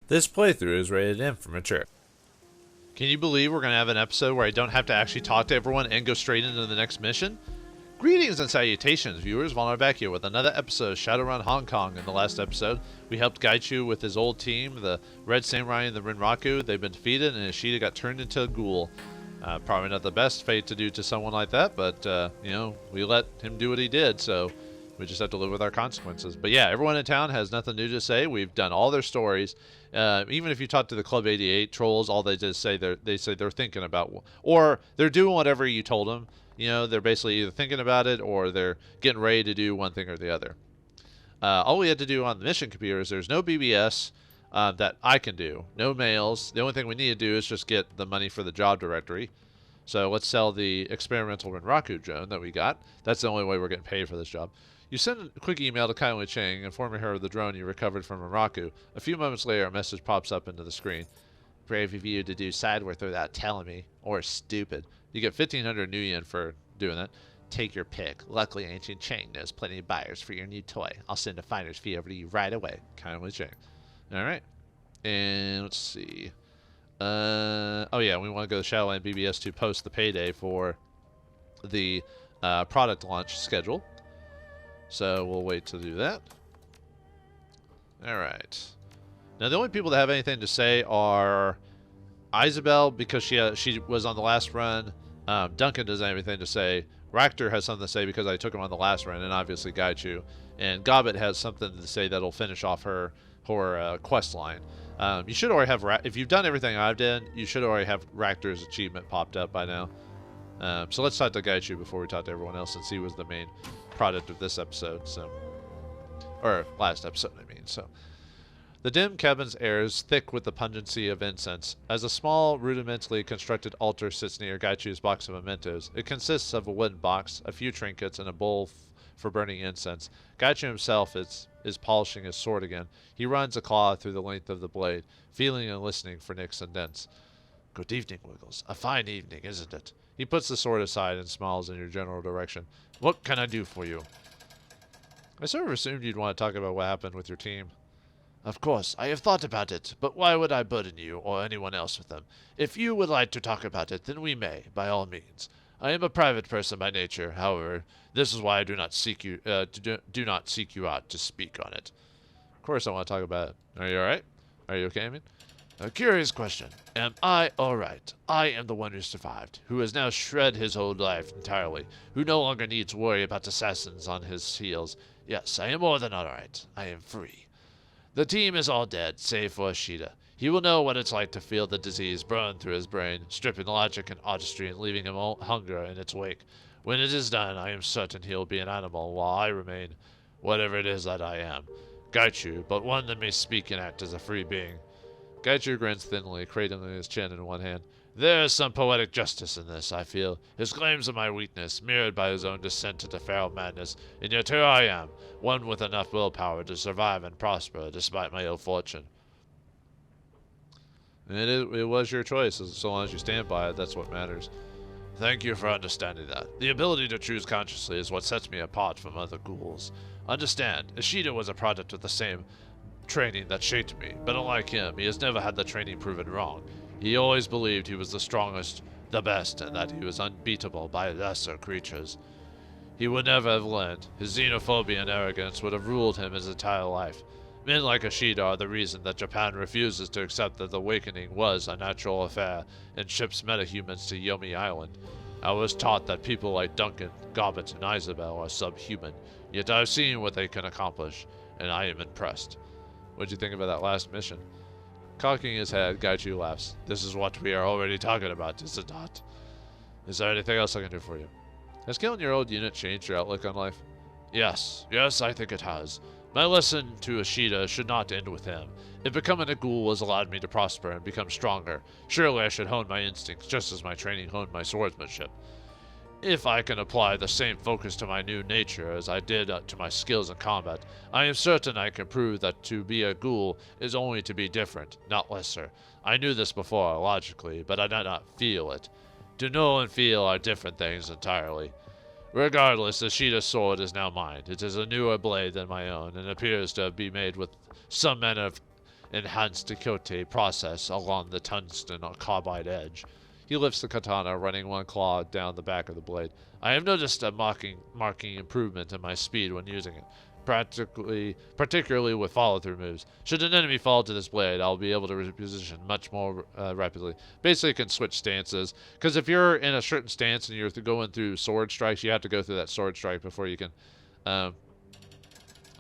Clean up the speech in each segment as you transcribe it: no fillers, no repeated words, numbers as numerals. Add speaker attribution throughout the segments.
Speaker 1: This playthrough is rated M for mature.
Speaker 2: Can you believe we're going to have an episode where I don't have to actually talk to everyone and go straight into the next mission? Greetings and salutations, viewers. Vauldemare back here with another episode of Shadowrun Hong Kong. In the last episode, we helped Gaichu with his old team, the Red Samurai and the Rinraku. They've been defeated, and Ishida got turned into a ghoul. Probably not the best fate to do to someone like that, but, you know, we let him do what he did, so we just have to live with our consequences. But yeah, everyone in town has nothing new to say. We've done all their stories. Even if you talk to the Club 88 trolls, all they just say they're thinking about, or they're doing whatever you told them. You know, they're basically either thinking about it or they're getting ready to do one thing or the other. All we had to do on the mission computer is there's no BBS that I can do. No mails. The only thing we need to do is just get the money for the job directory. So let's sell the experimental Rinraku drone that we got. That's the only way we're getting paid for this job. You send a quick email to Kindly Chang informing her of the drone you recovered from Rinraku. A few moments later, a message pops up into the screen. Brave of you to do side work without telling me. Or stupid. You get 1,500 new yen for doing that. Take your pick. Luckily, Ancient Chang knows plenty of buyers for your new toy. I'll send a finder's fee over to you right away. Kindly Chang. Alright. And let's see. Oh yeah, we want to go to Shadowland BBS to post the payday for the product launch schedule. So we'll wait to do that. Alright. Now the only people that have anything to say are Isabel, because she was on the last run. Duncan doesn't have anything to say. Ractor has something to say because I took him on the last run, and obviously Gaichu. And Gobbet has something to say that'll finish off her quest line. You should already have, if you've done everything I've done, you should already have Ractor's achievement popped up by now. So let's talk to Gaichu before we talk to everyone else, since he was the main product of this episode. So, or last episode, I mean. So, the dim cabin's air is thick with the pungency of incense. As a small, rudimentally constructed altar sits near Gaichu's box of mementos, it consists of a wooden box, a few trinkets, and a bowl for burning incense. Gaichu himself is polishing his sword again. He runs a claw through the length of the blade, feeling and listening for nicks and dents. Good evening, Wiggles. A fine evening, isn't it? He puts the sword aside and smiles in your general direction. What can I do for you? I sort of assumed you'd want to talk about what happened with your team. Of course, I have thought about it, but why would I burden you or anyone else with them? If you would like to talk about it, then we may, by all means. I am a private person by nature, however. This is why I do not seek you do not seek you out to speak on it. Of course I want to talk about it. Are you alright? Are you okay, I mean? A curious question. Am I alright? I am the one who survived, who has now shred his whole life entirely, who no longer needs worry about assassins on his heels. Yes, I am more than alright. I am free. The team is all dead, save for Ishida. He will know what it's like to feel the disease burn through his brain, stripping logic and artistry and leaving him hunger in its wake. When it is done, I am certain he will be an animal, while I remain whatever it is that I am. Gaichu, but one that may speak and act as a free being. Gaichu grins thinly, cradling his chin in one hand. There is some poetic justice in this, I feel. His claims are my weakness, mirrored by his own descent into feral madness, and yet here I am, one with enough willpower to survive and prosper despite my ill fortune. And it was your choice, so long as you stand by it, that's what matters. Thank you for understanding that. The ability to choose consciously is what sets me apart from other ghouls. Understand, Ishida was a product of the same training that shaped me, but unlike him, he has never had the training proven wrong. He always believed he was the strongest, the best, and that he was unbeatable by lesser creatures. He would never have learned. His xenophobia and arrogance would have ruled him his entire life. Men like Ishida are the reason that Japan refuses to accept that the awakening was a natural affair and ships metahumans to Yomi Island. I was taught that people like Duncan, Gobbet, and Isabel are subhuman, yet I've seen what they can accomplish, and I am impressed. What'd you think about that last mission? Cocking his head, Gaichu laughs. This is what we are already talking about, is it not? Is there anything else I can do for you? Has killing your old unit changed your outlook on life? Yes, I think it has. My lesson to Ishida should not end with him. If becoming a ghoul has allowed me to prosper and become stronger, surely I should hone my instincts just as my training honed my swordsmanship. If I can apply the same focus to my new nature as I did to my skills in combat, I am certain I can prove that to be a ghoul is only to be different, not lesser. I knew this before, logically, but I did not feel it. To know and feel are different things entirely. Regardless, Ishida's sword is now mine. It is a newer blade than my own, and appears to be made with some manner of enhanced Kyote process along the tungsten carbide edge. He lifts the katana, running one claw down the back of the blade. I have noticed a marking improvement in my speed when using it, particularly with follow-through moves. Should an enemy fall to this blade, I'll be able to reposition much more rapidly. Basically, you can switch stances, because if you're in a certain stance and you're going through sword strikes, you have to go through that sword strike before you can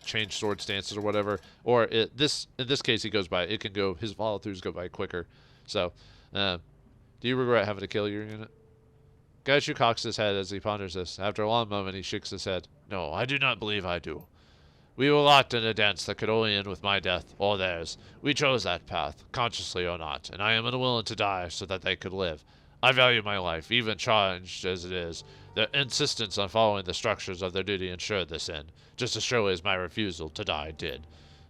Speaker 2: change sword stances or whatever. Or in this case, his follow-throughs go by quicker. So, do you regret having to kill your unit? Gaishu cocks his head as he ponders this. After a long moment, he shakes his head. No, I do not believe I do. We were locked in a dance that could only end with my death or theirs. We chose that path, consciously or not, and I am unwilling to die so that they could live. I value my life, even challenged as it is. Their insistence on following the structures of their duty ensured this end, just as surely as my refusal to die did.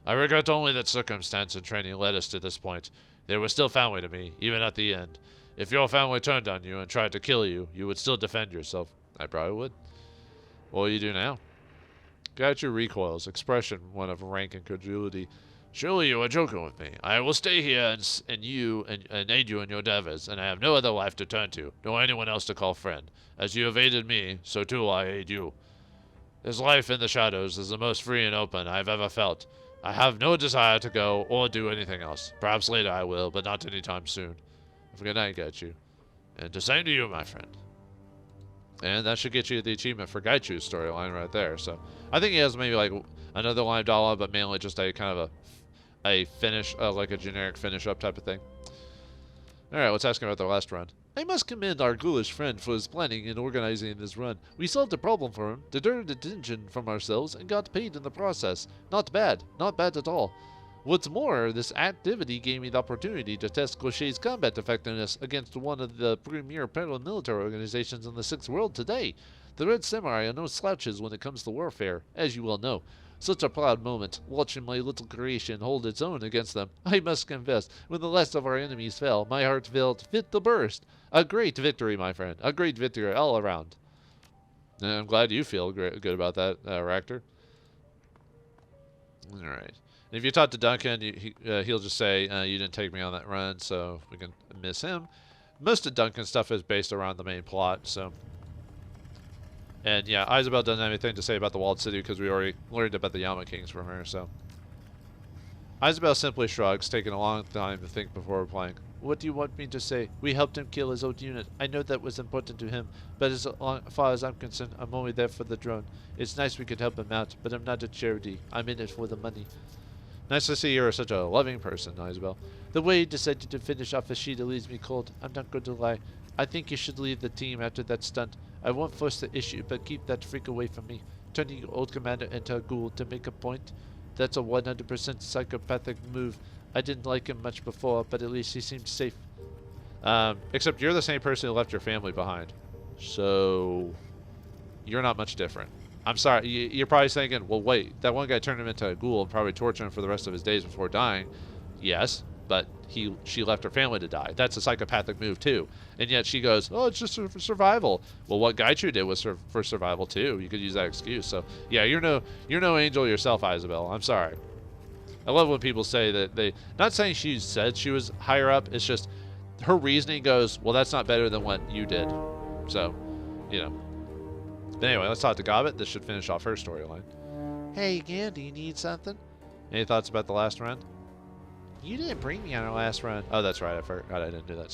Speaker 2: I regret only that circumstance and training led us to this point. They were still family to me, even at the end. If your family turned on you and tried to kill you, you would still defend yourself. I probably would. What will you do now? Gaichu recoils, expression one of rank incredulity. Surely you are joking with me. I will stay here and aid you in your endeavors, and I have no other life to turn to, nor anyone else to call friend. As you have aided me, so too I aid you. This life in the shadows is the most free and open I have ever felt. I have no desire to go or do anything else. Perhaps later I will, but not anytime soon. Have a good night, Gaichu. And the same to you, my friend. And that should get you the achievement for Gaichu's storyline right there. So I think he has maybe like another line of dialogue, but mainly just a kind of a finish, like a generic finish up type of thing. Alright, let's ask him about the last run. I must commend our ghoulish friend for his planning and organizing this run. We solved a problem for him, deterred attention from ourselves, and got paid in the process. Not bad at all. What's more, this activity gave me the opportunity to test Cliché's combat effectiveness against one of the premier paramilitary organizations in the Sixth World today. The Red Samurai are no slouches when it comes to warfare, as you well know. Such a proud moment, watching my little creation hold its own against them. I must confess, when the last of our enemies fell, my heart felt fit to burst. A great victory, my friend. A great victory all around. And I'm glad you feel good about that, Ractor. Alright. If you talk to Duncan, he'll just say, you didn't take me on that run, so we can miss him. Most of Duncan's stuff is based around the main plot, so. And yeah, Isabel doesn't have anything to say about the Walled City because we already learned about the Yama Kings from her, so. Isabel simply shrugs, taking a long time to think before replying. What do you want me to say? We helped him kill his old unit. I know that was important to him, but as far as I'm concerned, I'm only there for the drone. It's nice we could help him out, but I'm not a charity. I'm in it for the money. Nice to see you're such a loving person, Isabel. The way you decided to finish off Ashida leaves me cold. I'm not going to lie. I think you should leave the team after that stunt. I won't force the issue, but keep that freak away from me. Turning your old commander into a ghoul to make a point? That's a 100% psychopathic move. I didn't like him much before, but at least he seemed safe. Except you're the same person who left your family behind. So, you're not much different. I'm sorry, you're probably thinking, well, wait, that one guy turned him into a ghoul and probably tortured him for the rest of his days before dying. Yes, but she left her family to die. That's a psychopathic move, too. And yet she goes, oh, it's just for survival. Well, what Gaichu did was for survival, too. You could use that excuse. So, yeah, you're no angel yourself, Isabel. I'm sorry. I love when people say that they... Not saying she said she was higher up. It's just her reasoning goes, well, that's not better than what you did. So, you know. But anyway, let's talk to Gobbet. This should finish off her storyline. Hey again, do you need something? Any thoughts about the last run? You didn't bring me on our last run. Oh, that's right. I forgot I didn't do that.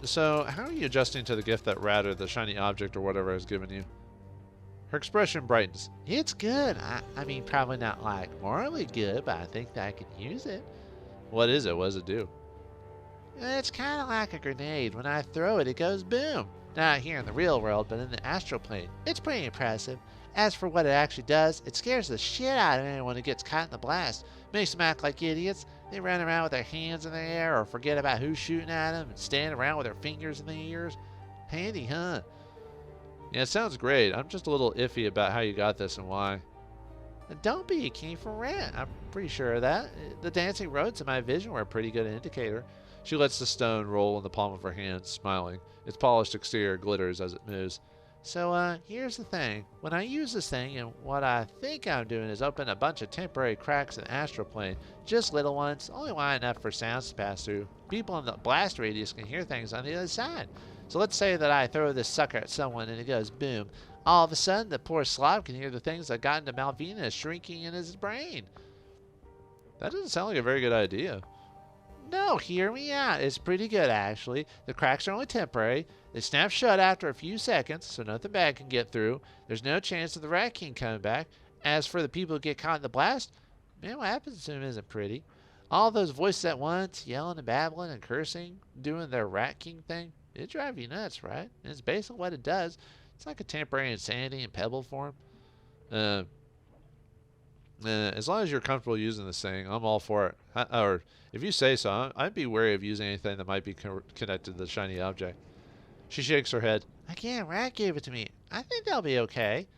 Speaker 2: So how are you adjusting to the gift that Rat or the shiny object or whatever has given you? Her expression brightens. It's good. I mean, probably not like morally good, but I think that I can use it. What is it? What does it do? It's kind of like a grenade. When I throw it, it goes boom. Not here in the real world, but in the astral plane. It's pretty impressive. As for what it actually does, it scares the shit out of anyone who gets caught in the blast. Makes them act like idiots. They run around with their hands in the air or forget about who's shooting at them and stand around with their fingers in their ears. Handy, huh? Yeah, it sounds great. I'm just a little iffy about how you got this and why. Don't be, it came from Rat. I'm pretty sure of that. The dancing roads in my vision were a pretty good indicator. She lets the stone roll in the palm of her hand, smiling. Its polished exterior glitters as it moves.
Speaker 3: So, here's the thing. When I use this thing, and what I think I'm doing is open a bunch of temporary cracks in the astral plane. Just little ones, only wide enough for sounds to pass through. People in the blast radius can hear things on the other side. So let's say that I throw this sucker at someone and it goes boom. All of a sudden, the poor slob can hear the things that got into Malvina shrinking in his brain.
Speaker 2: That doesn't sound like a very good idea.
Speaker 3: No, hear me out. It's pretty good, actually. The cracks are only temporary. They snap shut after a few seconds, so nothing bad can get through. There's no chance of the Rat King coming back. As for the people who get caught in the blast, man, what happens to them isn't pretty. All those voices at once, yelling and babbling and cursing, doing their Rat King thing, it drives you nuts, right? And it's basically what it does. It's like a temporary insanity in pebble form.
Speaker 2: As long as you're comfortable using this thing, I'm all for it. Or if you say so, I'd be wary of using anything that might be connected to the shiny object. She shakes her head.
Speaker 3: Again, Rat gave it to me. I think they'll be okay.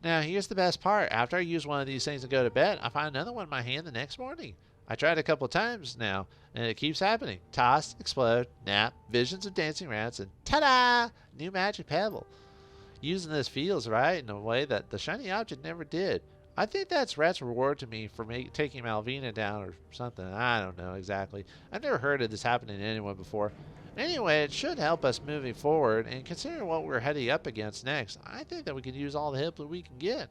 Speaker 3: Now, here's the best part. After I use one of these things and go to bed, I find another one in my hand the next morning. I tried it a couple of times now, and it keeps happening. Toss, explode, nap, visions of dancing rats, and ta-da! New magic pebble. Using this feels right in a way that the shiny object never did. I think that's Rat's reward to me for taking Malvina down or something. I don't know exactly. I've never heard of this happening to anyone before. Anyway, it should help us moving forward, and considering what we're heading up against next, I think that we can use all the help that we can get.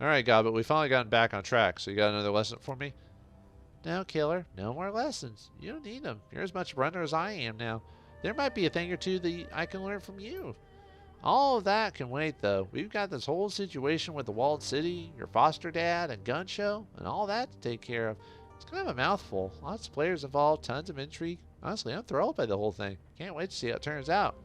Speaker 2: All right, Gobbet, we finally gotten back on track, so you got another lesson for me?
Speaker 3: No, Killer, no more lessons. You don't need them. You're as much a runner as I am now. There might be a thing or two that I can learn from you. All of that can wait, though. We've got this whole situation with the walled city, your foster dad, and gun show, and all that to take care of. It's kind of a mouthful. Lots of players involved, tons of intrigue. Honestly, I'm thrilled by the whole thing. Can't wait to see how it turns out.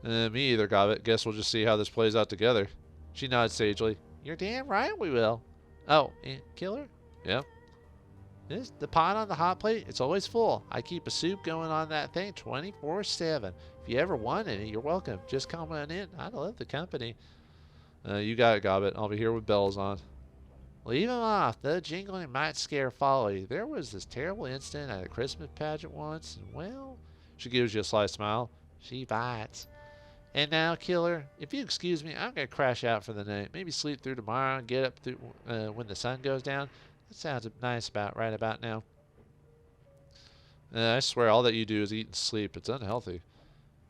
Speaker 2: Me either, Gobbet. Guess we'll just see how this plays out together. She nods sagely.
Speaker 3: You're damn right we will. Oh, and Killer?
Speaker 2: Yeah?
Speaker 3: The pot on the hot plate, it's always full. I keep a soup going on that thing 24/7. If you ever want any, you're welcome. Just come on in. I love the company.
Speaker 2: You got it, Gobbet. I'll be here with bells on.
Speaker 3: Leave them off. The jingling might scare folly. There was this terrible incident at a Christmas pageant once, and well,
Speaker 2: She gives you a sly smile.
Speaker 3: she bites. And now, Killer, if you excuse me, I'm going to crash out for the night. Maybe sleep through tomorrow and get up through, when the sun goes down. That sounds nice right about now.
Speaker 2: I swear all that you do is eat and sleep. It's unhealthy.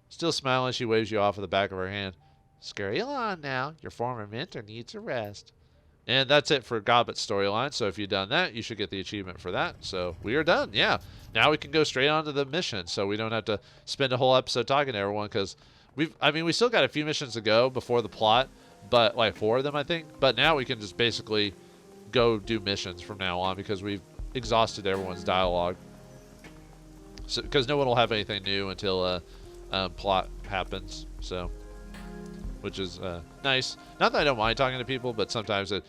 Speaker 2: Still smiling, she waves you off with the back of her hand.
Speaker 3: Scurry along now. Your former mentor needs a rest.
Speaker 2: And that's it for Gobbet's storyline. So if you've done that, you should get the achievement for that. So we are done. Yeah. Now we can go straight on to the mission. So we don't have to spend a whole episode talking to everyone because we still got a few missions to go before the plot, but like 4 of them, I think. But now we can just basically go do missions from now on because we've exhausted everyone's dialogue. So, because no one will have anything new until plot happens. So, which is nice. Not that I don't mind talking to people, but sometimes it,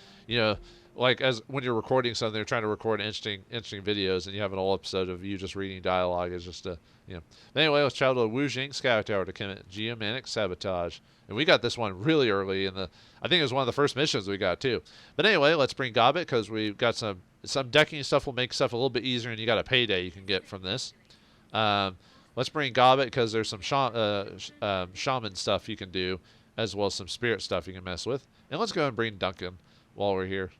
Speaker 2: like as when you're recording something, you're trying to record interesting videos, and you have an whole episode of you just reading dialogue. Is just But anyway, let's travel to Wu Jing Scout Tower to commit geomanic sabotage. And we got this one really early in I think it was one of the first missions we got too. But anyway, let's bring Gobbet because we've got some decking stuff will make stuff a little bit easier, and you got a payday you can get from this. Let's bring Gobbet because there's some shaman stuff you can do, as well as some spirit stuff you can mess with. And let's go and bring Duncan while we're here.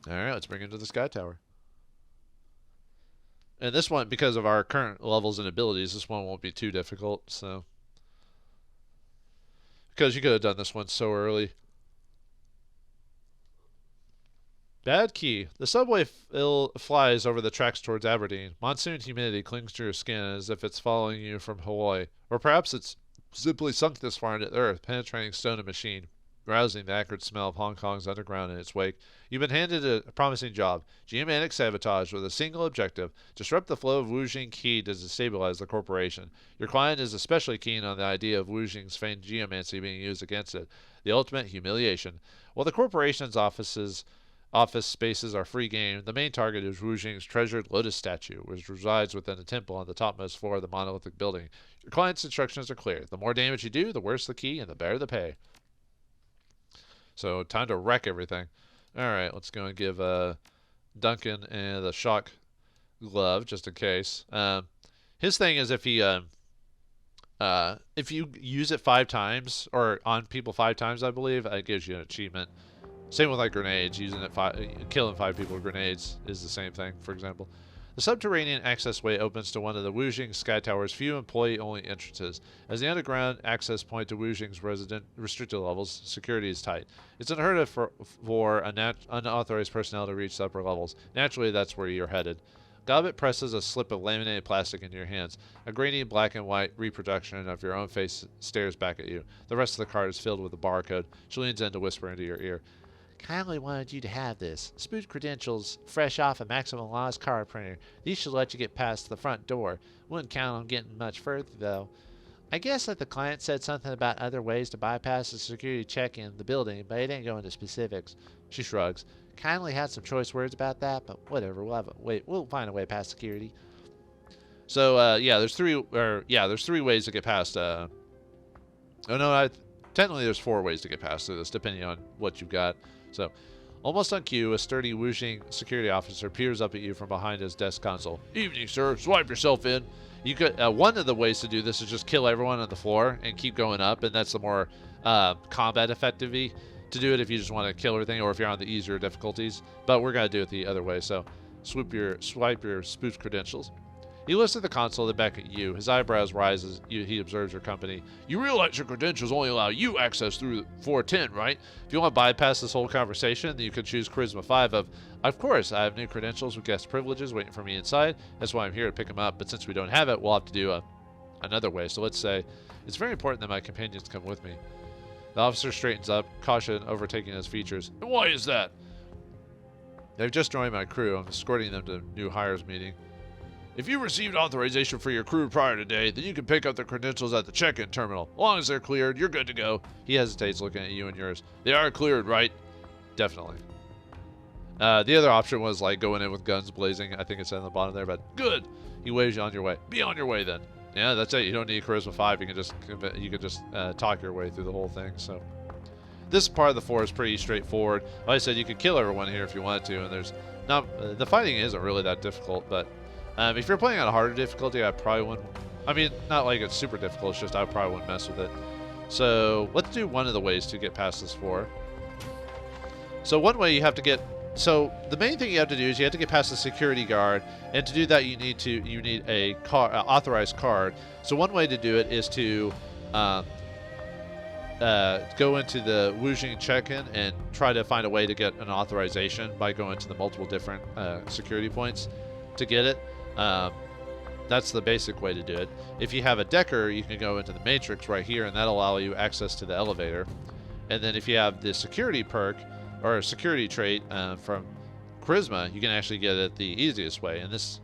Speaker 2: All right, let's bring him to the Sky Tower. And this one, because of our current levels and abilities, this one won't be too difficult. So, because you could have done this one so early. Bad key. The subway flies over the tracks towards Aberdeen. Monsoon humidity clings to your skin as if it's following you from Hawaii. Or perhaps it's simply sunk this far into the earth, penetrating stone and machine, rousing the acrid smell of Hong Kong's underground in its wake. You've been handed a promising job, geomanic sabotage, with a single objective: disrupt the flow of Wu Jing Qi to destabilize the corporation. Your client is especially keen on the idea of Wu Jing's feigned geomancy being used against it, the ultimate humiliation. While the corporation's office spaces are free game, the main target is Wu Jing's treasured lotus statue, which resides within a temple on the topmost floor of the monolithic building. Your client's instructions are clear. The more damage you do, the worse the key, and the better the pay. So, time to wreck everything. Alright, let's go and give Duncan the shock glove, just in case. His thing is if he If you use it 5 times, or on people 5 times, I believe, it gives you an achievement. Same with like grenades. Using it killing 5 people with grenades is the same thing, for example. The subterranean access way opens to one of the Wujing Sky Tower's few employee-only entrances. As the underground access point to Wujing's restricted levels, security is tight. It's unheard of for unauthorized personnel to reach the upper levels. Naturally, that's where you're headed. Gobbet presses a slip of laminated plastic into your hands. A grainy black and white reproduction of your own face stares back at you. The rest of the card is filled with a barcode. She leans in to whisper into your ear.
Speaker 3: Kindly wanted you to have this. Smooth credentials, fresh off a Maximum Laws card printer. These should let you get past the front door. Wouldn't count on getting much further, though. I guess that the client said something about other ways to bypass the security check in the building, but he didn't go into specifics. She shrugs. Kindly had some choice words about that, but whatever. We'll find a way past security.
Speaker 2: So there's three ways to get past. Technically there's 4 ways to get past this, depending on what you've got. So, almost on cue, a sturdy Wujing security officer peers up at you from behind his desk console. Evening, sir. Swipe yourself in. You could. One of the ways to do this is just kill everyone on the floor and keep going up, and that's the more combat effective to do it if you just want to kill everything, or if you're on the easier difficulties. But we're gonna do it the other way. So, swipe your spoof credentials. He lifts at the console then back at you. His eyebrows rise as he observes your company. You realize your credentials only allow you access through 410, right? If you want to bypass this whole conversation, then you can choose Charisma 5 of course, I have new credentials with guest privileges waiting for me inside. That's why I'm here to pick them up. But since we don't have it, we'll have to do another way. So let's say, it's very important that my companions come with me. The officer straightens up, caution overtaking his features. And why is that? They've just joined my crew. I'm escorting them to a new hires meeting. If you received authorization for your crew prior today, then you can pick up the credentials at the check-in terminal. As long as they're cleared, you're good to go. He hesitates, looking at you and yours. They are cleared, right? Definitely. The other option was like going in with guns blazing. I think it's on the bottom there, but good. He waves you on your way. Be on your way then. Yeah, that's it. You don't need Charisma 5. You can just talk your way through the whole thing. So this part of the 4 is pretty straightforward. Like I said, you could kill everyone here if you wanted to, and there's not the fighting isn't really that difficult, but. If you're playing on a harder difficulty, I probably wouldn't. I mean, not like it's super difficult. It's just I probably wouldn't mess with it. So let's do one of the ways to get past this 4. So one way you have to get. So the main thing you have to do is you have to get past the security guard, and to do that you need a authorized card. So one way to do it is to go into the Wujing check-in and try to find a way to get an authorization by going to the multiple different security points to get it. That's the basic way to do it. If you have a Decker, you can go into the Matrix right here, and that'll allow you access to the elevator. And then if you have the security perk, or a security trait from Charisma, you can actually get it the easiest way. And this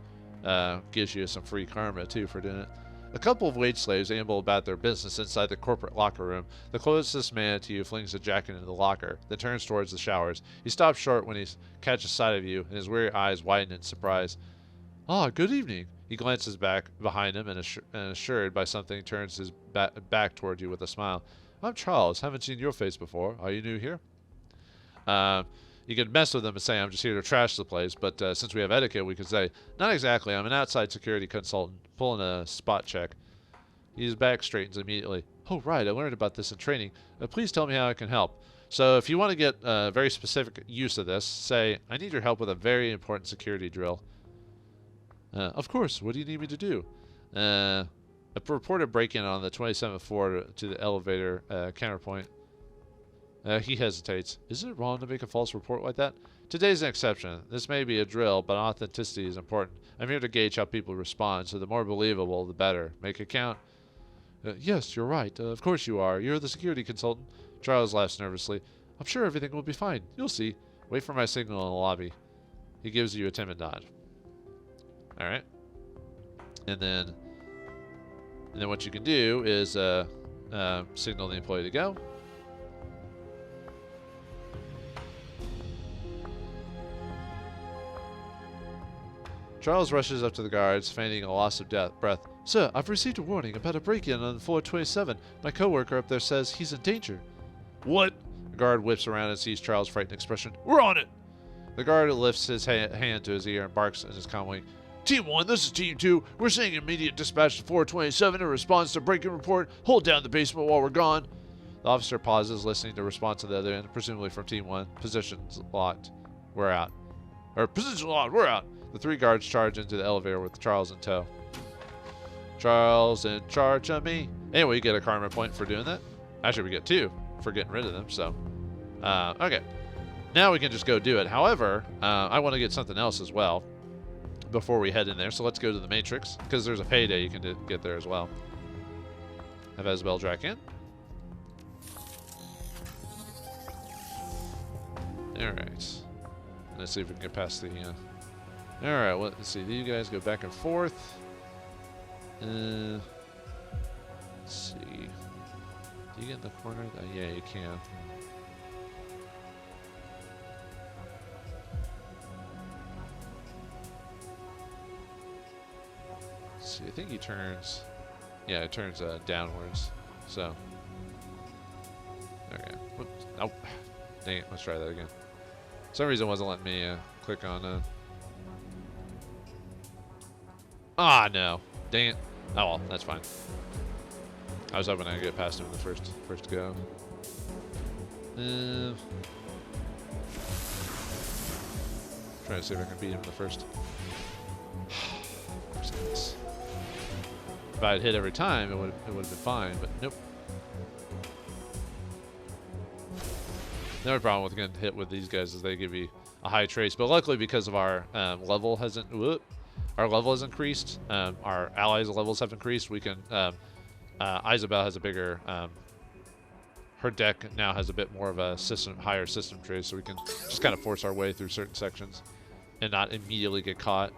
Speaker 2: gives you some free karma, too, for doing it. A couple of wage slaves amble about their business inside the corporate locker room. The closest man to you flings a jacket into the locker, then turns towards the showers. He stops short when he catches sight of you, and his weary eyes widen in surprise. Ah, good evening. He glances back behind him and assured by something turns his back toward you with a smile. I'm Charles. Haven't seen your face before. Are you new here? You can mess with them and say I'm just here to trash the place, but since we have etiquette, we could say, not exactly. I'm an outside security consultant, pulling a spot check. His back straightens immediately. Oh, right. I learned about this in training. Please tell me how I can help. So if you want to get very specific use of this, say, I need your help with a very important security drill. Of course. What do you need me to do? A reported break-in on the 27th floor to the elevator counterpoint. He hesitates. Is it wrong to make a false report like that? Today's an exception. This may be a drill, but authenticity is important. I'm here to gauge how people respond, so the more believable, the better. Make it count. Yes, you're right. Of course you are. You're the security consultant. Charles laughs nervously. I'm sure everything will be fine. You'll see. Wait for my signal in the lobby. He gives you a timid nod. Alright. And then what you can do is signal the employee to go. Charles rushes up to the guards, feigning a loss of breath. Sir, I've received a warning about a break-in on floor 27. My coworker up there says he's in danger. What? The guard whips around and sees Charles' frightened expression. We're on it! The guard lifts his hand to his ear and barks in his calm way. Team 1, this is Team 2. We're seeing immediate dispatch to 427 in response to break-in report. Hold down the basement while we're gone. The officer pauses, listening to response to the other end, presumably from Team 1. Positions locked. We're out. Or, position locked, we're out. The 3 guards charge into the elevator with Charles in tow. Charles in charge of me. Anyway, you get a karma point for doing that. Actually, we get 2 for getting rid of them, so. Okay. Now we can just go do it. However, I want to get something else as well before we head in there. So let's go to the Matrix, because there's a payday you can get there as well. Have Isabel drac in. Alright. Let's see if we can get past the... Alright, let's see. These guys go back and forth. Let's see. Do you get in the corner? Yeah, you can. Let's see, I think he turns... Yeah, it turns downwards. So... Okay. Whoops. Oh. Dang it, let's try that again. For some reason it wasn't letting me click on... Ah, no. Dang it. Oh well, that's fine. I was hoping I'd get past him in the first go. Trying to see if I can beat him in the first. If I had hit every time, it would have been fine, but nope. The only problem with getting hit with these guys is they give you a high trace, but luckily because of our level hasn't. Our level has increased. Our allies' levels have increased. We can. Isabel has a bigger. Her deck now has a bit more of a higher system trace, so we can just kind of force our way through certain sections and not immediately get caught.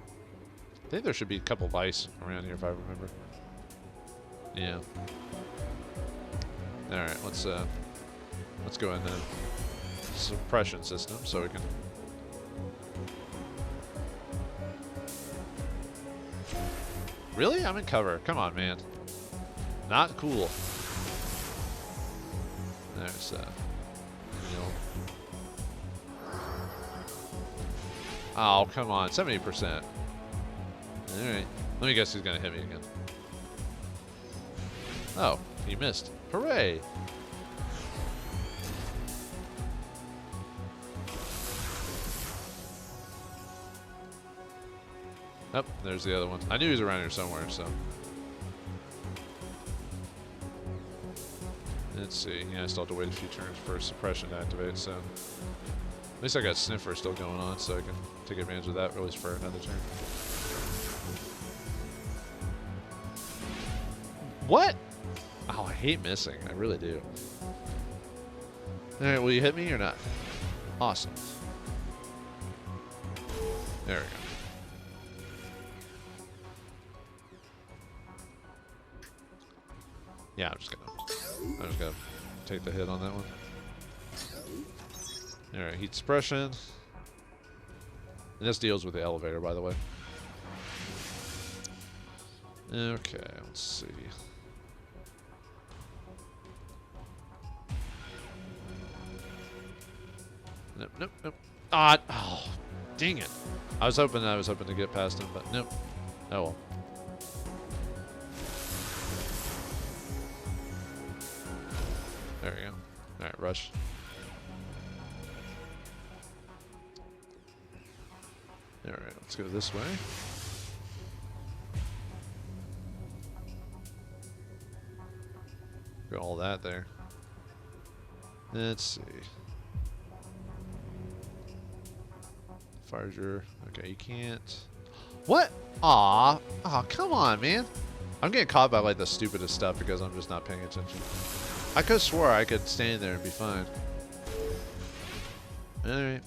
Speaker 2: I think there should be a couple of ice around here if I remember. Yeah. All right, let's go in the suppression system so we can. Really? I'm in cover. Come on, man. Not cool. There's Oh, come on. 70%. Alright. Let me guess who's going to hit me again. Oh, he missed. Hooray! Oh, there's the other one. I knew he was around here somewhere, so. Let's see. Yeah, I still have to wait a few turns for suppression to activate, so. At least I got Sniffer still going on, so I can take advantage of that, at least for another turn. What? Oh, I hate missing. I really do. Alright, will you hit me or not? Awesome. There we go. Yeah, I'm just gonna take the hit on that one. Alright, heat suppression. And this deals with the elevator, by the way. Okay, let's see. Nope, nope, nope. Oh, dang it. I was hoping to get past him, but nope. Oh well. There we go. Alright, rush. Alright, let's go this way. Got all that there. Let's see. Fires your... Okay, you can't... What? Aw. Aw, come on, man. I'm getting caught by like the stupidest stuff because I'm just not paying attention. I could have swore I could stand there and be fine. Alright.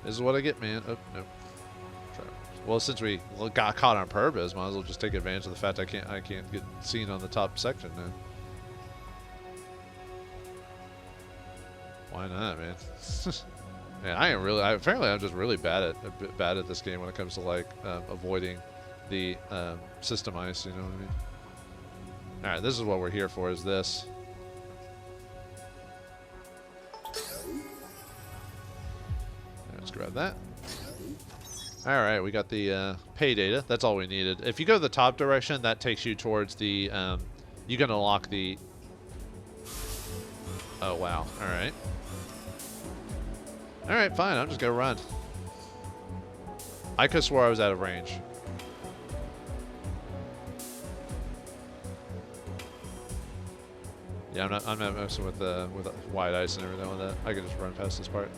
Speaker 2: This is what I get, man. Oh, no. Well, since we got caught on purpose, might as well just take advantage of the fact I can't get seen on the top section now. Why not, man? Man, apparently I'm just really bad at this game when it comes to like avoiding the system ice, you know what I mean? Alright, this is what we're here for, is this. Let's grab that. Alright, we got the pay data. That's all we needed. If you go the top direction, that takes you towards the... you can unlock the... Oh, wow. Alright. Alright, fine. I'm just gonna run. I could swear I was out of range. Yeah, I'm not messing with wide ice and everything like that. I can just run past this part.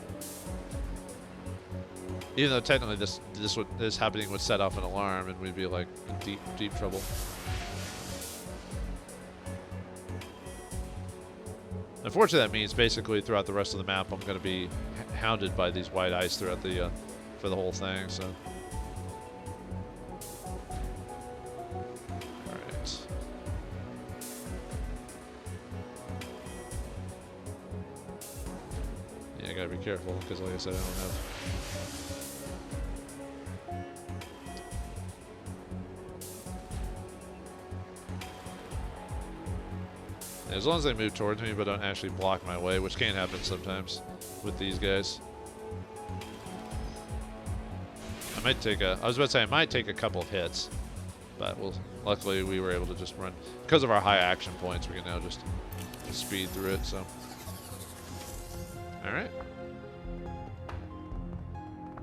Speaker 2: Even though technically this happening would set off an alarm and we'd be like in deep trouble. Unfortunately, that means basically throughout the rest of the map I'm going to be hounded by these white ice throughout the for the whole thing. So. Gotta be careful because, like I said, I don't have. As long as they move towards me but don't actually block my way, which can happen sometimes with these guys. I might take a. I was about to say I might take a couple of hits, but luckily we were able to just run because of our high action points. We can now just speed through it. So. All right.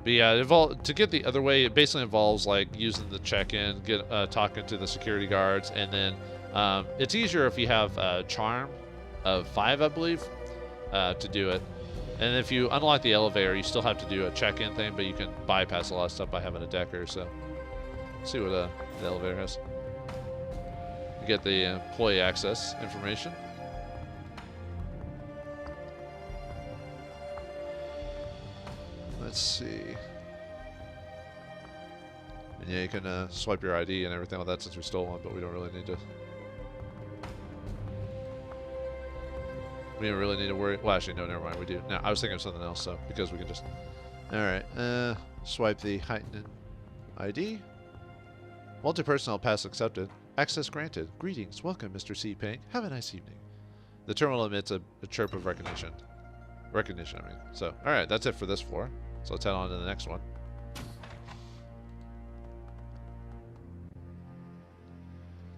Speaker 2: But yeah, to get the other way, it basically involves like using the check-in, talking to the security guards, and then it's easier if you have a charm of 5, I believe, to do it. And if you unlock the elevator, you still have to do a check-in thing, but you can bypass a lot of stuff by having a decker. So, let's see what the elevator has. You get the employee access information. Let's see. And yeah, you can swipe your ID and everything like that since we stole one, but we don't really need to. We don't really need to worry. Well, actually, no, never mind. We do. Now, I was thinking of something else, so because we can just. All right. Swipe the heightened ID. Multi-personnel pass accepted. Access granted. Greetings. Welcome, Mr. C. Pink. Have a nice evening. The terminal emits a chirp of recognition. Recognition, I mean. So, all right. That's it for this floor. So let's head on to the next one.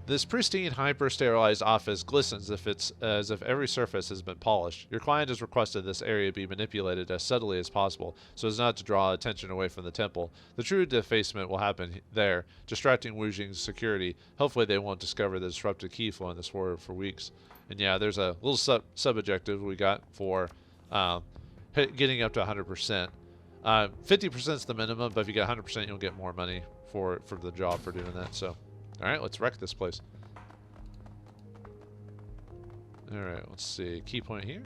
Speaker 2: This pristine, hyper-sterilized office glistens as if every surface has been polished. Your client has requested this area be manipulated as subtly as possible, so as not to draw attention away from the temple. The true defacement will happen there, distracting Wu Jing's security. Hopefully they won't discover the disrupted key flow in this war for weeks. And yeah, there's a little sub-objective we got for getting up to 100%. 50% is the minimum, but if you get 100%, you'll get more money for the job for doing that. So, all right, let's wreck this place. All right, let's see. Key point here.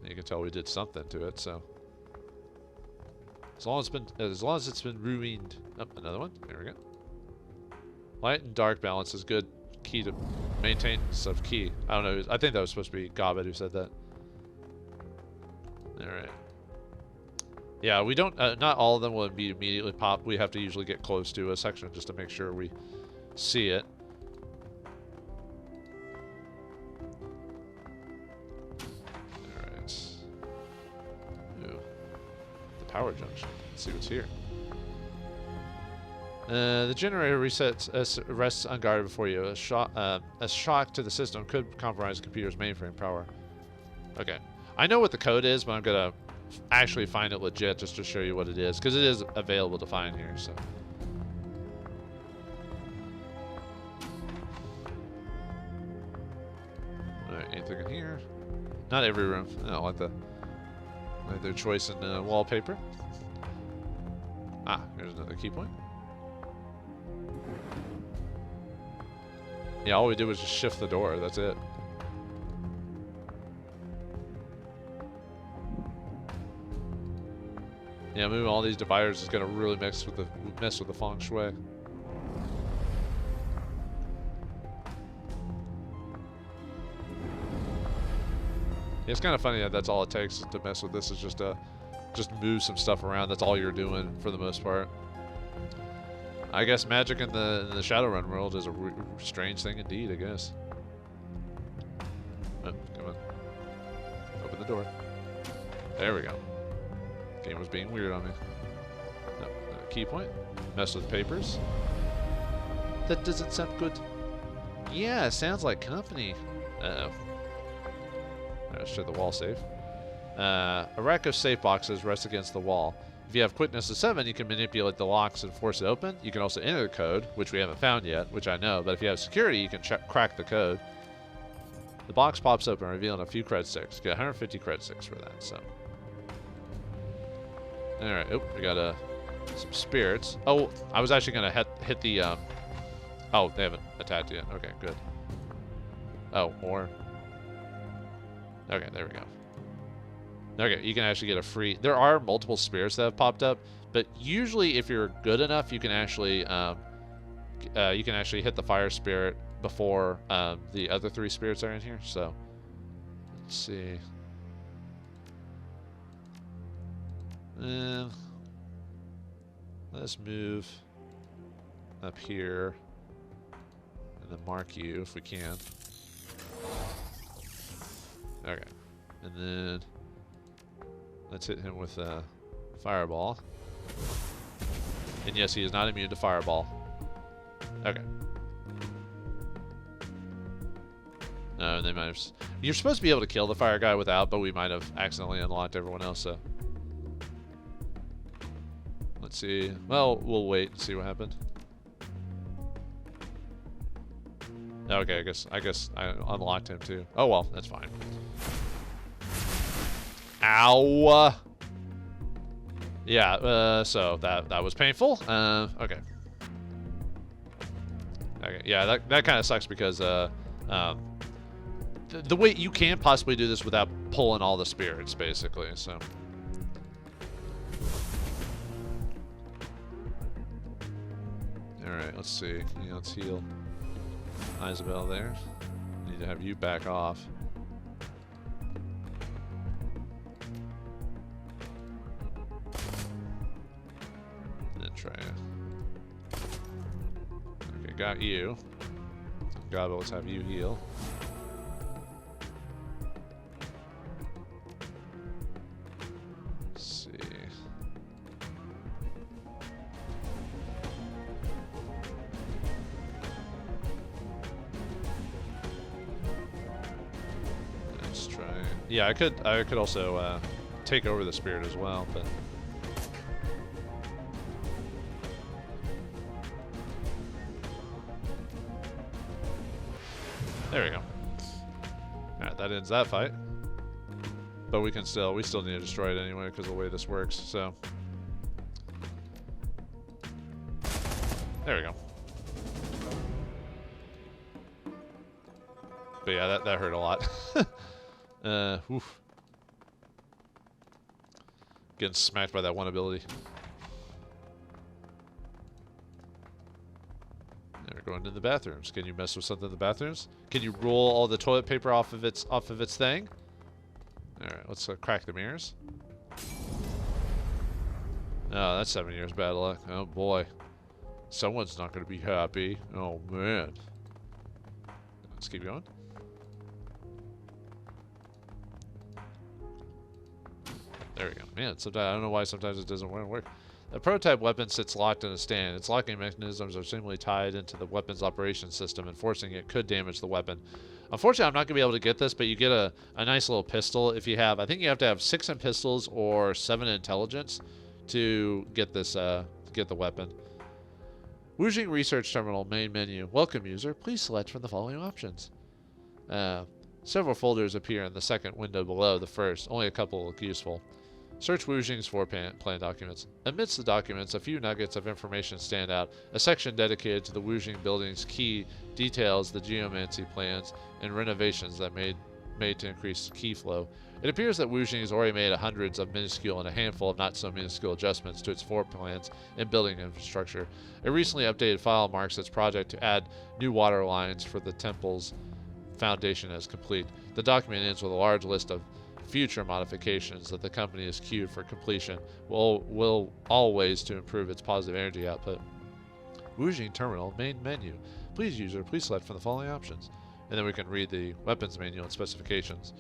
Speaker 2: You can tell we did something to it. So, as long as it's been ruined. Oh, another one. There we go. Light and dark balance is good. Key to maintain stuff. Key. I don't know. I think that was supposed to be Gobbet who said that. All right. Yeah, we don't. Not all of them will be immediately popped. We have to usually get close to a section just to make sure we see it. All right. Ooh. The power junction. Let's see what's here. The generator resets rests unguarded before you. A shock to the system could compromise the computer's mainframe power. Okay. I know what the code is, but I'm going to actually find it legit just to show you what it is, because it is available to find here. So. Alright, anything in here? Not every room. No, like their choice in wallpaper. Ah, here's another key point. Yeah, all we did was just shift the door. That's it. Yeah, moving all these dividers is gonna really mess with the Feng Shui. Yeah, it's kind of funny that that's all it takes to mess with this is just move some stuff around. That's all you're doing for the most part. I guess magic in the Shadowrun world is a strange thing indeed, I guess. Oh, come on. Open the door. There we go. Game was being weird on me. No, key point. Mess with papers. That doesn't sound good. Yeah, it sounds like company. Uh-oh. Let's try the wall safe. A rack of safe boxes rests against the wall. If you have quickness of 7, you can manipulate the locks and force it open. You can also enter the code, which we haven't found yet, which I know. But if you have security, you can crack the code. The box pops open, revealing a few cred sticks. Get 150 cred sticks for that. So, all right. Oh, we got some spirits. Oh, I was actually gonna hit the. Oh, they haven't attacked yet. Okay, good. Oh, more. Okay, there we go. Okay, you can actually get a free... There are multiple spirits that have popped up, but usually if you're good enough, you can actually hit the fire spirit before the other 3 spirits are in here. So, let's see. Let's move up here and then mark you if we can. Okay, and then let's hit him with a fireball. And yes, he is not immune to fireball. Okay. No, they might have... You're supposed to be able to kill the fire guy without, but we might have accidentally unlocked everyone else, so... Let's see. Well, we'll wait and see what happened. Okay, I guess I unlocked him too. Oh well, that's fine. Ow! Yeah, so that was painful. Okay. Okay, yeah, that kind of sucks because the way you can't possibly do this without pulling all the spirits, basically. So. All right, let's see. Let's heal Isabel there. Need to have you back off. Then try it. Okay, got you. God, let's have you heal. Let's see. Let's try. Yeah, I could also take over the spirit as well, but. There we go. Alright, that ends that fight. But we still need to destroy it anyway because of the way this works, so. There we go. But yeah, that hurt a lot. Oof. Getting smacked by that one ability. Going to the bathrooms. Can you mess with something in the bathrooms? Can you roll all the toilet paper off of its thing? All right, let's crack the mirrors. Oh, that's 7 years bad luck. Oh boy, someone's not going to be happy. Oh man. Let's keep going. There we go. Man, sometimes I don't know why sometimes it doesn't work. The prototype weapon sits locked in a stand. Its locking mechanisms are seemingly tied into the weapon's operation system, and forcing it could damage the weapon. Unfortunately, I'm not going to be able to get this, but you get a nice little pistol if you have... I think you have to have 6 in pistols or 7 in intelligence to get this, get the weapon. Wuxing Research Terminal, main menu. Welcome, user. Please select from the following options. Several folders appear in the second window below the first. Only a couple look useful. Search Wuxing's floor plan documents. Amidst the documents, a few nuggets of information stand out. A section dedicated to the Wuxing building's key details the geomancy plans and renovations that made to increase key flow. It appears that Wuxing has already made hundreds of minuscule and a handful of not so minuscule adjustments to its floor plans and building infrastructure. A recently updated file marks its project to add new water lines for the temple's foundation as complete. The document ends with a large list of future modifications that the company is queued for completion, will always to improve its positive energy output. Wuxing Terminal, main menu. Please, user, please select from the following options. And then we can read the weapons manual and specifications.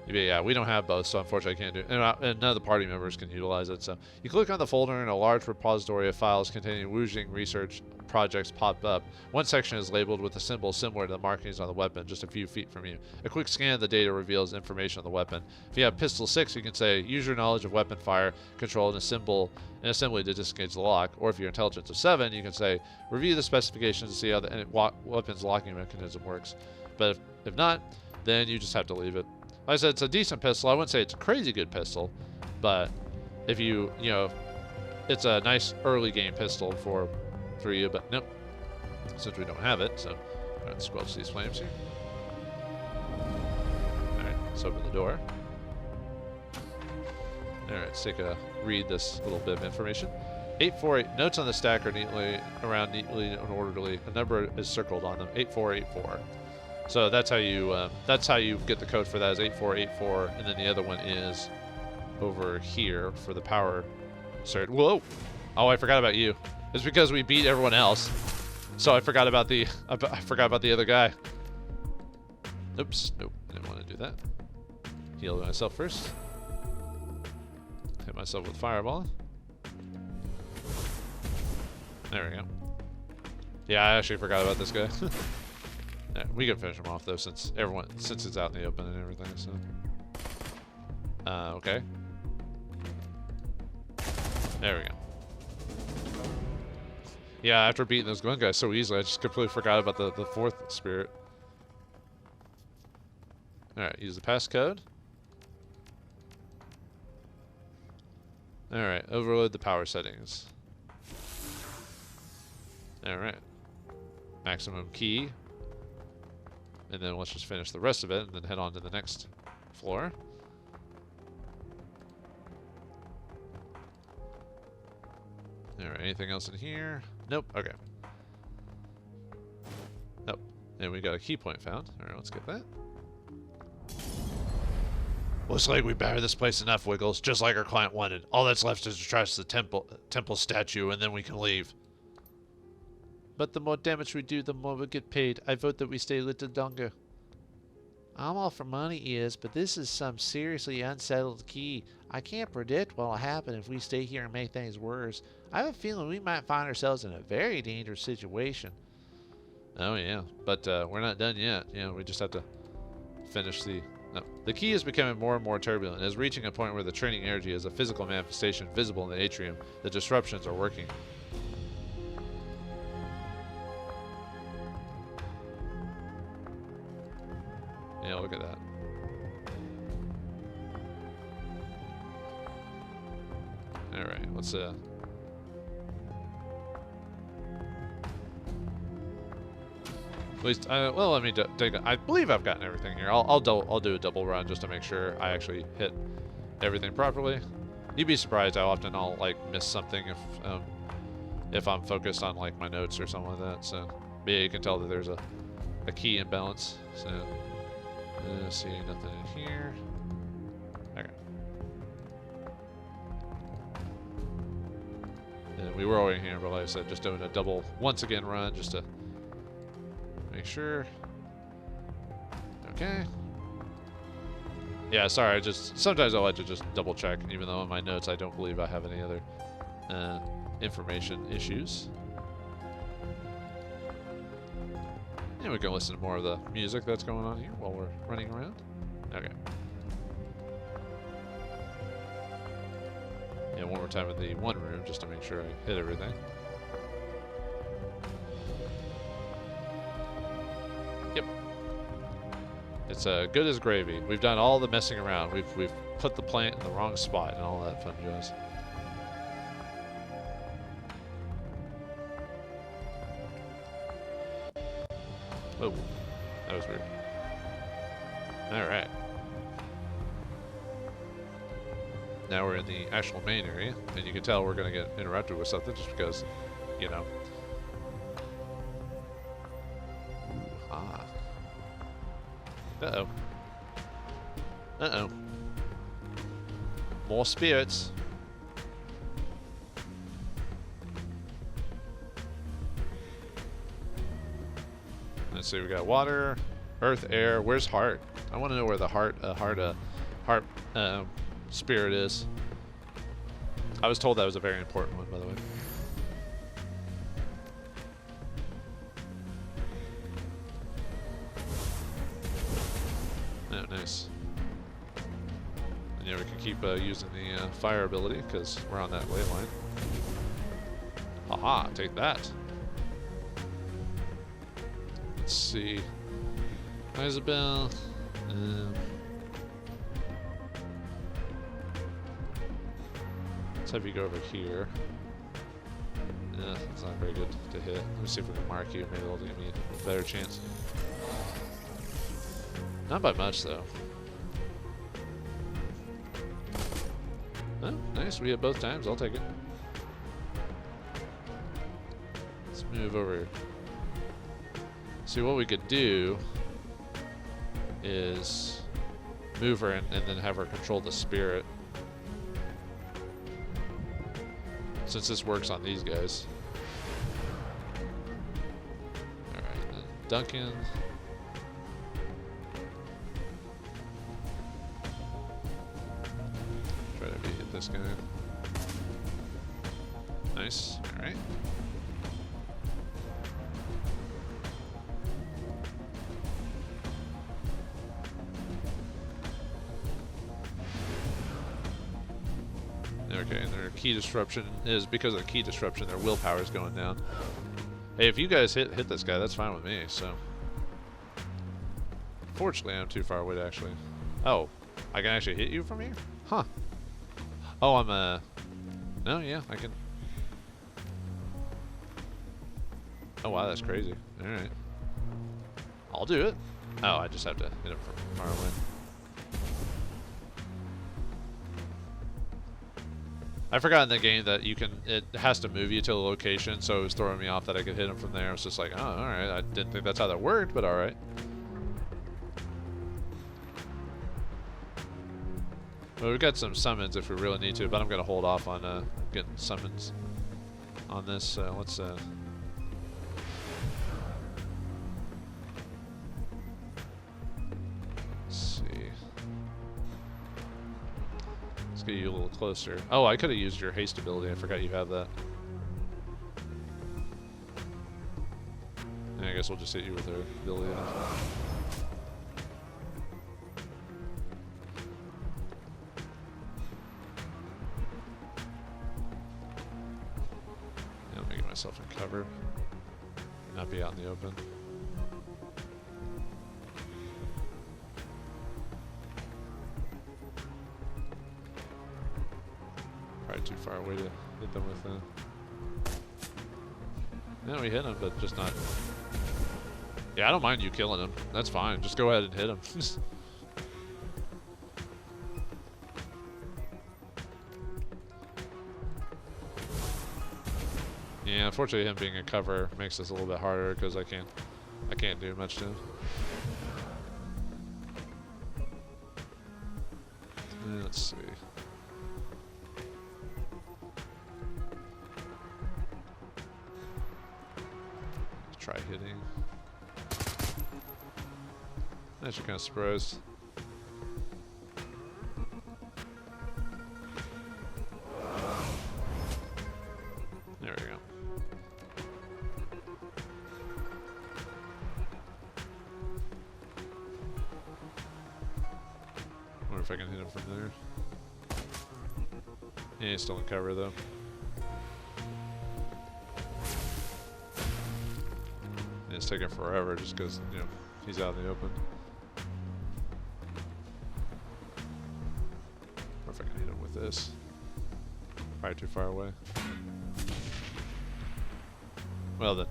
Speaker 2: Yeah, we don't have both, so unfortunately I can't do it. And none of the party members can utilize it. So you click on the folder and a large repository of files containing Wuxing research projects pop up. One section is labeled with a symbol similar to the markings on the weapon, just a few feet from you. A quick scan of the data reveals information on the weapon. If you have pistol 6, you can say, use your knowledge of weapon fire, control, and assembly to disengage the lock. Or if you're intelligence of 7, you can say, review the specifications to see how the weapon's locking mechanism works. But if not, then you just have to leave it. Like I said, it's a decent pistol. I wouldn't say it's a crazy good pistol, but if you know, it's a nice early game pistol for you, but nope, since we don't have it, so let's squelch these flames here. Alright, let's open the door. Alright, let's take a read this little bit of information. 848 notes on the stack are neatly and orderly. A number is circled on them. 8484. So that's how you get the code for that is 8484, and then the other one is over here for the power cert. Whoa! Oh, I forgot about you. It's because we beat everyone else, so I forgot about the other guy. Oops, nope, I didn't want to do that. Heal myself first. Hit myself with fireball. There we go. Yeah, I actually forgot about this guy. Yeah, we can finish him off though, since it's out in the open and everything. So, okay. There we go. Yeah, after beating those gun guys so easily, I just completely forgot about the fourth spirit. All right, use the passcode. All right, overload the power settings. All right, maximum key. And then let's just finish the rest of it and then head on to the next floor. Alright, anything else in here? Nope, okay. Nope. And we got a key point found. Alright, let's get that. Looks like we battered this place enough, Wiggles, just like our client wanted. All that's left is to trash the temple statue, and then we can leave. But the more damage we do, the more we get paid. I vote that we stay a little longer. I'm all for money, is, but this is some seriously unsettled key. I can't predict what will happen if we stay here and make things worse. I have a feeling we might find ourselves in a very dangerous situation. Oh yeah, but we're not done yet. You know, we just have to finish the... No. The key is becoming more and more turbulent. It is reaching a point where the training energy is a physical manifestation visible in the atrium. The disruptions are working. Yeah, look at that. Alright, let's at least, well, let me take a, I believe I've gotten everything here. I'll do a double run just to make sure I actually hit everything properly. You'd be surprised how often I'll like miss something if I'm focused on like my notes or something like that. So yeah, you can tell that there's a key imbalance. So see nothing in here. Okay. And we were already here, but like I said, just doing a double once again run just to make sure. Okay. Yeah, sorry, sometimes I like to just double check, even though in my notes I don't believe I have any other information issues. And we can listen to more of the music that's going on here while we're running around. Okay. And one more time in the one room just to make sure I hit everything. Yep. It's good as gravy. We've done all the messing around. We've put the plant in the wrong spot and all that fun jazz. Whoa, that was weird. Alright. Now we're in the actual main area, and you can tell we're going to get interrupted with something just because, you know. Ooh, ah. Uh-oh. Uh-oh. More spirits. Let's see, we got water, earth, air. Where's heart? I want to know where the heart heart spirit is. I was told that was a very important one, by the way. Oh, nice. And yeah, we can keep using the fire ability because we're on that ley line. Haha, take that. Let's see. Isabel. Let's have you go over here. Yeah, it's not very good to hit. Let me see if we can mark you. Maybe it'll give me a better chance. Not by much, though. Oh, nice. We hit both times. I'll take it. Let's move over. See, what we could do is move her and then have her control the spirit. Since this works on these guys. Alright, then Duncan. Try to hit this guy. Nice. Alright. Okay, and their key disruption is because of the key disruption, their willpower is going down. Hey, if you guys hit this guy, that's fine with me, so. Fortunately, I'm too far away to actually. Oh, I can actually hit you from here? Huh. Oh, I'm no, yeah, I can. Oh, wow, that's crazy. Alright. I'll do it. Oh, I just have to hit him from far away. I forgot in the game that it has to move you to a location, so it was throwing me off that I could hit him from there. I was just like, oh, alright, I didn't think that's how that worked, but alright. Well, we've got some summons if we really need to, but I'm going to hold off on getting summons on this. Let's see. Let's get you a little closer. Oh, I could have used your haste ability. I forgot you have that. Yeah, I guess we'll just hit you with her ability. Yeah, I'm making myself in cover. Not be out in the open. Probably too far away to hit them with that. Yeah, we hit him, but just not. Yeah, I don't mind you killing him. That's fine. Just go ahead and hit him. Yeah, unfortunately, him being in cover makes this a little bit harder because I can't do much to him. Let's see. Try hitting. Actually, kind of surprised. There we go. Wonder if I can hit him from there. Yeah, he's still in cover though. It's taking forever just because, you know, he's out in the open. Or if I can hit him with this. Probably too far away. Well then.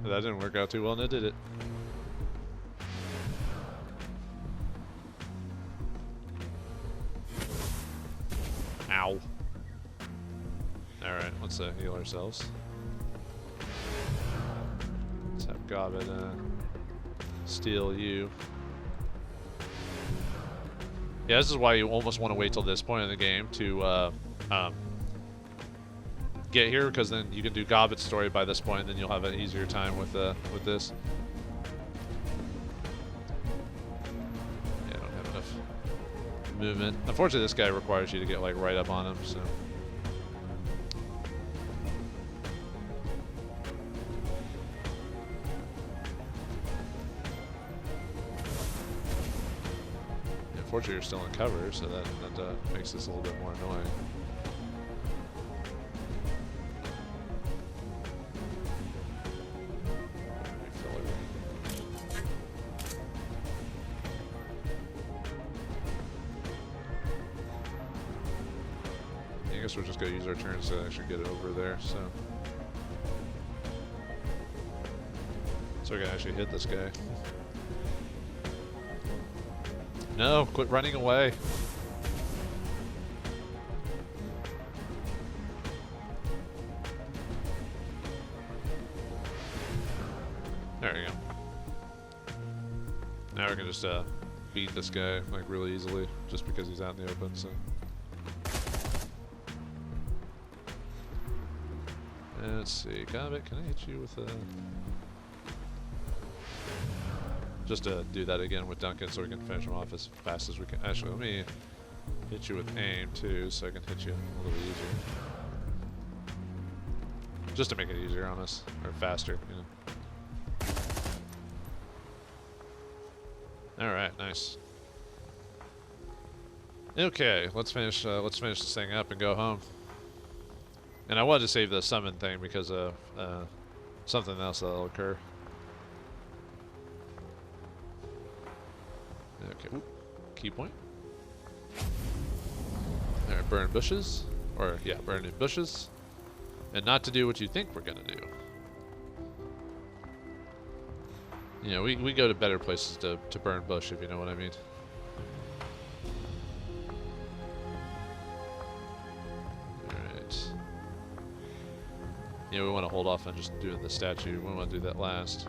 Speaker 2: That didn't work out too well, now did it? Ow. Alright, let's heal ourselves. Let's have Gobbet steal you. Yeah, this is why you almost want to wait till this point in the game to get here, because then you can do Gobbet's story by this point, and then you'll have an easier time with this. movement. Unfortunately, this guy requires you to get like right up on him, so. Unfortunately, you're still in cover, so that makes this a little bit more annoying. I guess we're just going to use our turns to actually get it over there, so we can actually hit this guy. No, quit running away. There we go. Now we can just beat this guy like really easily just because he's out in the open, so. Let's see, Gambit, can I hit you with a... Just to do that again with Duncan so we can finish him off as fast as we can. Actually, let me hit you with aim too so I can hit you a little easier. Just to make it easier on us, or faster, you know. Alright, nice. Okay, let's finish this thing up and go home. And I wanted to save the summon thing because of something else that'll occur. Okay, ooh, key point. Alright, burn bushes. Or, yeah, burn in bushes. And not to do what you think we're gonna do. You know, we go to better places to burn bush, if you know what I mean. Alright. Yeah, we want to hold off on just doing the statue. We want to do that last.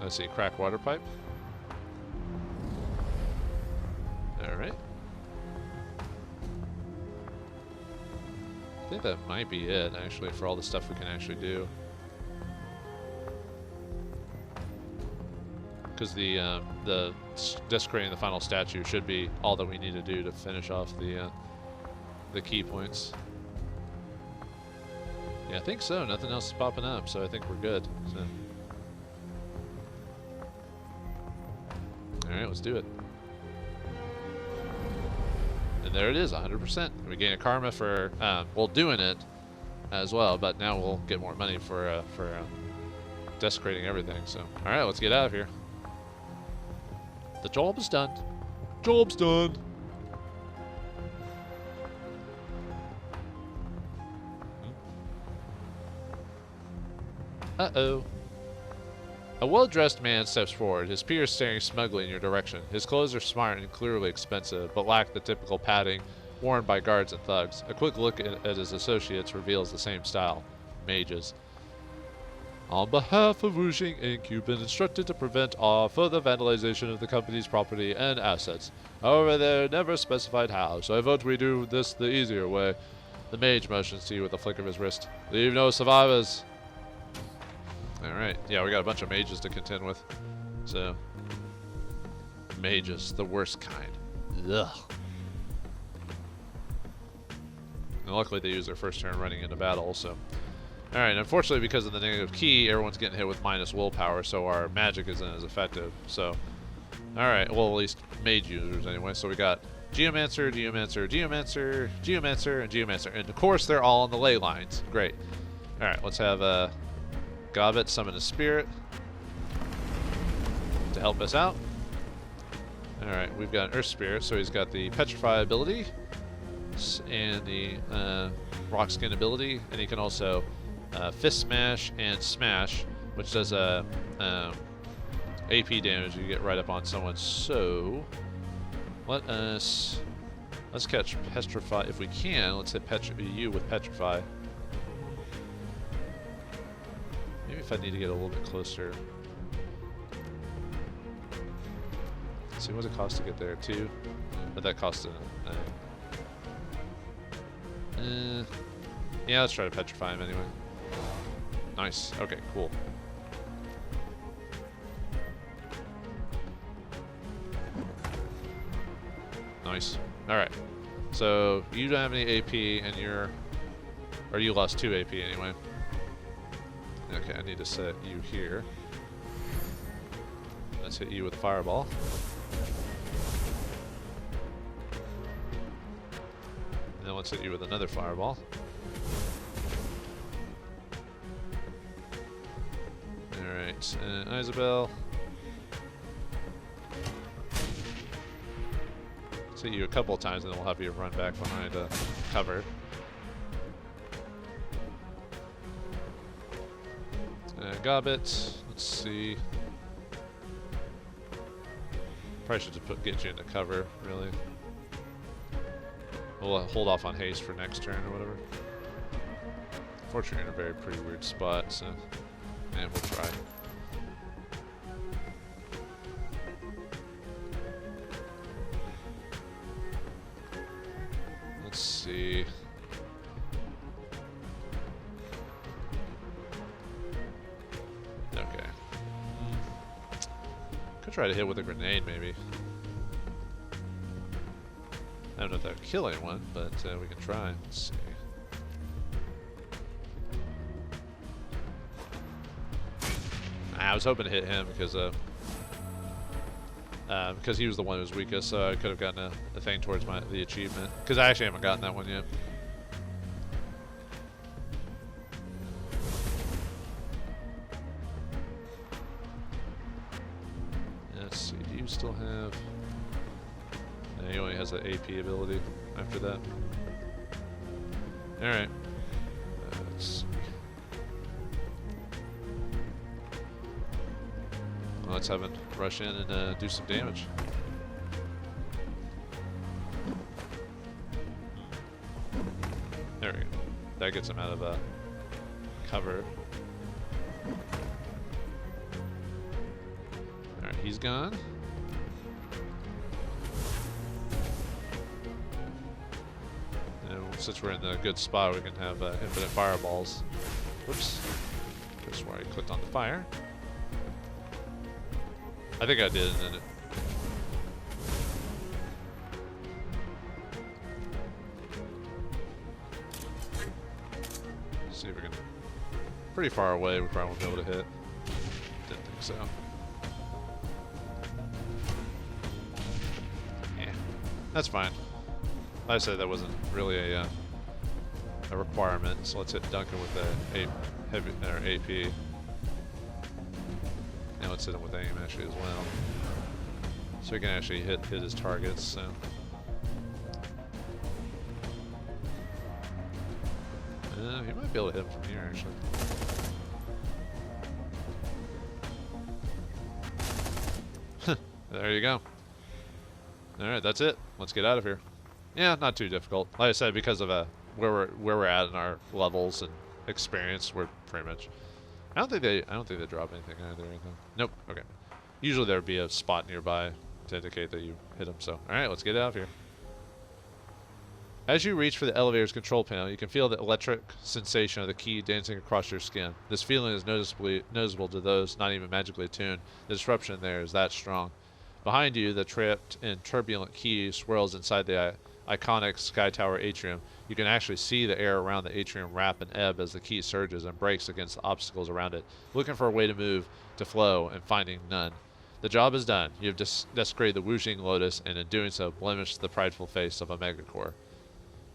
Speaker 2: Let's see, crack water pipe. Alright. I think that might be it, actually, for all the stuff we can actually do. Because the desecrating the final statue should be all that we need to do to finish off the key points. Yeah, I think so. Nothing else is popping up, so I think we're good. So. Alright, let's do it. And there it is, 100%. We gain a karma for, well, doing it as well, but now we'll get more money for desecrating everything. So, alright, let's get out of here. The job is done. Job's done. Uh-oh. A well-dressed man steps forward, his peers staring smugly in your direction. His clothes are smart and clearly expensive, but lack the typical padding worn by guards and thugs. A quick look at his associates reveals the same style. Mages. On behalf of Wuxing Inc., you've been instructed to prevent all further vandalization of the company's property and assets. However, they're never specified how, so I vote we do this the easier way. The mage motions to you with a flick of his wrist. Leave no survivors. Alright, yeah, we got a bunch of mages to contend with. So, mages, the worst kind. Ugh. And luckily they use their first turn running into battle, so. Alright, unfortunately because of the negative key, everyone's getting hit with minus willpower, so our magic isn't as effective. So, alright, well at least mage users anyway. So we got Geomancer, Geomancer, Geomancer, Geomancer, and Geomancer. And of course they're all on the ley lines. Great. Alright, let's have Gambit summon a spirit to help us out. Alright, we've got an Earth Spirit, so he's got the Petrify ability and the Rock Skin ability, and he can also Fist Smash and Smash, which does AP damage you get right up on someone. So let's catch Petrify if we can. Let's hit you with Petrify. Maybe if I need to get a little bit closer. Let's see, what does it cost to get there? 2? But that costs yeah, let's try to petrify him anyway. Nice. Okay, cool. Nice. All right. So you don't have any AP, and or you lost 2 AP anyway. Okay, I need to set you here. Let's hit you with a fireball. And then let's hit you with another fireball. Alright, and Isabel. Let's hit you a couple of times, and then we'll have you run back behind cover. Gobbet, let's see. Probably should just get you into cover, really. We'll hold off on haste for next turn or whatever. Unfortunately, you're in a very pretty weird spot, so. And we'll try. Let's see. Okay. Could try to hit with a grenade, maybe. I don't know if that would kill anyone, but we can try. Let's see. I was hoping to hit him because he was the one who was weakest, so I could have gotten a thing towards the achievement. Because I actually haven't gotten that one yet. Let's see. Do you still have? No, he only has the AP ability after that. All right. Let's see. Let's have him rush in and do some damage. There we go. That gets him out of cover. Alright, he's gone. And since we're in the good spot, we can have infinite fireballs. Whoops. That's where I clicked on the fire. I think I did, and then it... See if we can... Pretty far away, we probably won't be able to hit. Didn't think so. Yeah, that's fine. Like I said, that wasn't really a requirement, so let's hit Duncan with the AP. And let's hit him with aim actually as well. So we can actually hit his targets, so. He might be able to hit him from here actually. There you go. Alright, that's it. Let's get out of here. Yeah, not too difficult. Like I said, because of where we're at in our levels and experience, we're pretty much. I don't think they drop anything either. Anything. Nope. Okay. Usually there would be a spot nearby to indicate that you hit them. So, all right, let's get out of here. As you reach for the elevator's control panel, you can feel the electric sensation of the key dancing across your skin. This feeling is noticeable to those not even magically attuned. The disruption there is that strong. Behind you, the trapped and turbulent key swirls inside the iconic Sky Tower atrium. You can actually see the air around the atrium wrap and ebb as the key surges and breaks against the obstacles around it, looking for a way to move, to flow, and finding none. The job is done. You have desecrated the Wuxing Lotus, and in doing so, blemished the prideful face of a megacore.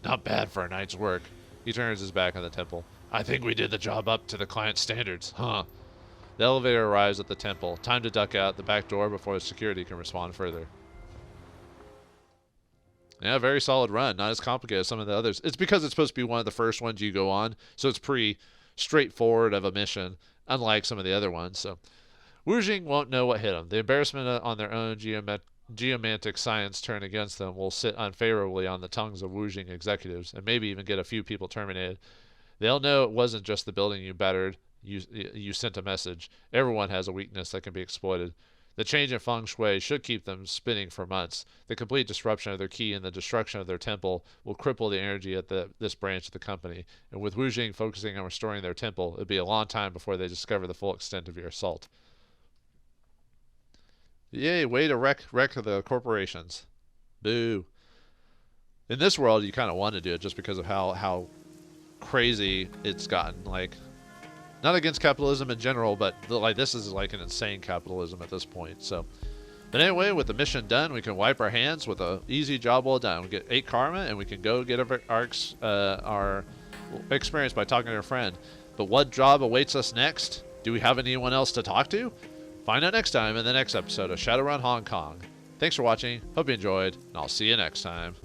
Speaker 2: Not bad for a night's work. He turns his back on the temple. I think we did the job up to the client's standards, huh? The elevator arrives at the temple. Time to duck out the back door before the security can respond further. Yeah, very solid run. Not as complicated as some of the others. It's because it's supposed to be one of the first ones you go on, so it's pretty straightforward of a mission, unlike some of the other ones. So, Wuxing won't know what hit them. The embarrassment on their own geomantic science turn against them will sit unfavorably on the tongues of Wuxing executives, and maybe even get a few people terminated. They'll know it wasn't just the building you battered. You sent a message. Everyone has a weakness that can be exploited. The change in Feng Shui should keep them spinning for months. The complete disruption of their key and the destruction of their temple will cripple the energy at this branch of the company. And with Wuxing focusing on restoring their temple, it'll be a long time before they discover the full extent of your assault. Yay, way to wreck the corporations. Boo. in this world, you kind of want to do it just because of how crazy it's gotten. Like, not against capitalism in general, but like this is like an insane capitalism at this point. So, but anyway, with the mission done, we can wipe our hands with a easy job well done. We get 8 karma, and we can go get our experience by talking to a friend. But what job awaits us next? Do we have anyone else to talk to? Find out next time in the next episode of Shadowrun Hong Kong. Thanks for watching. Hope you enjoyed, and I'll see you next time.